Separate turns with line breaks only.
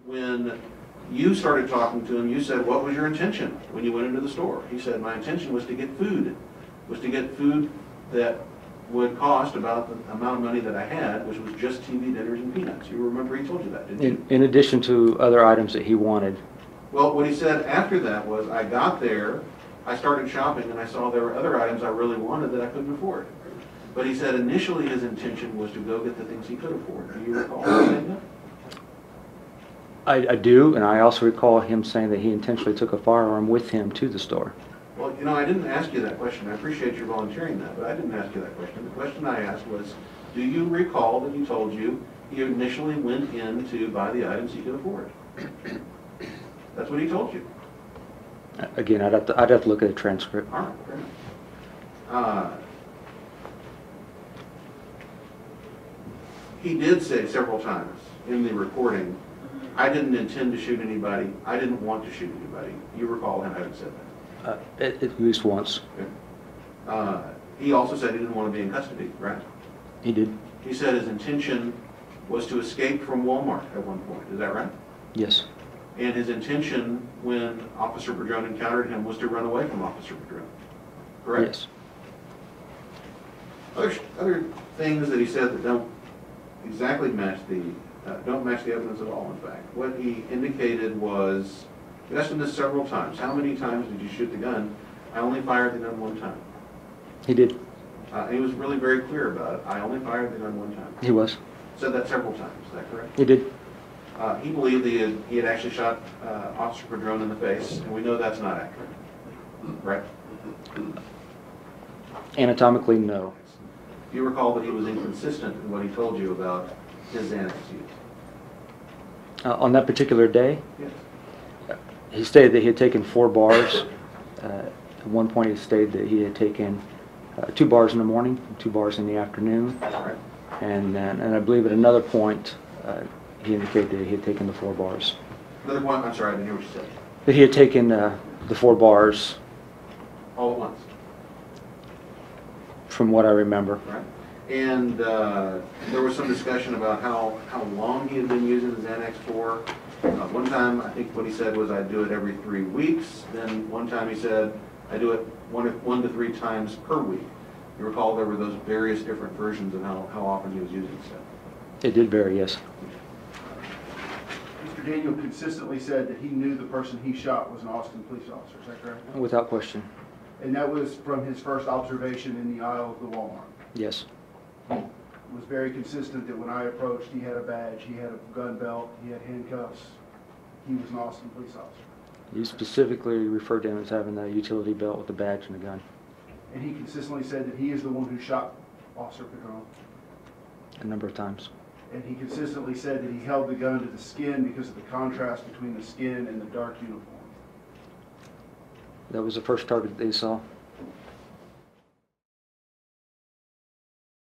when you started talking to him, you said, what was your intention when you went into the store? He said, my intention was to get food. Was to get food that would cost about the amount of money that I had, which was just TV dinners and peanuts. You remember he told you that, didn't you?
In addition to other items that he wanted.
Well, what he said after that was, I got there, I started shopping, and I saw there were other items I really wanted that I couldn't afford. But he said initially his intention was to go get the things he could afford. Do you recall saying that?
I do, and I also recall him saying that he intentionally took a firearm with him to the store.
Well, you know, I didn't ask you that question. I appreciate you volunteering that, but I didn't ask you that question. The question I asked was, do you recall that he told you he initially went in to buy the items he could afford? That's what he told you.
Again, I'd have to look at the transcript.
All right, fair enough. He did say several times in the recording, I didn't intend to shoot anybody. I didn't want to shoot anybody. You recall him having said that?
At least once.
Okay. He also said he didn't want to be in custody, right?
He did.
He said his intention was to escape from Walmart at one point. Is that right?
Yes.
And his intention when Officer Padron encountered him was to run away from Officer Padron, correct?
Yes.
Other things that he said that don't exactly match the evidence at all, in fact. What he indicated was, you asked him this several times, how many times did you shoot the gun? I only fired the gun one time.
He did.
He was really very clear about it. I only fired the gun one time.
He was.
Said that several times, is that correct?
He did.
He believed he had actually shot Officer Padron in the face, and we know that's not accurate, right?
Anatomically, no.
Do you recall that he was inconsistent in what he told you about his Xanax use?
On that particular day,
Yes.
he stated that he had taken 4 bars. At one point he stated that he had taken 2 bars in the morning, 2 bars in the afternoon,
Right.
and I believe at another point he indicated that he had taken the 4 bars.
Another point, I'm sorry, I didn't hear what you said.
That he had taken the 4 bars,
All at once,
from what I remember.
right? And there was some discussion about how long he had been using the Xanax for. One time, I think what he said was, I'd do it every 3 weeks. Then one time he said, I do it 1 to 3 times per week. You recall there were those various different versions of how often he was using stuff.
It did vary, yes.
Mr. Daniel consistently said that he knew the person he shot was an Austin police officer, is that correct?
Without question.
And that was from his first observation in the aisle of the Walmart.
Yes.
He was very consistent that when I approached, he had a badge, he had a gun belt, he had handcuffs. He was an Austin police officer.
You specifically referred to him as having a utility belt with a badge and a gun.
And he consistently said that he is the one who shot Officer Padron.
A number of times.
And he consistently said that he held the gun to the skin because of the contrast between the skin and the dark uniform.
That was the first target they saw.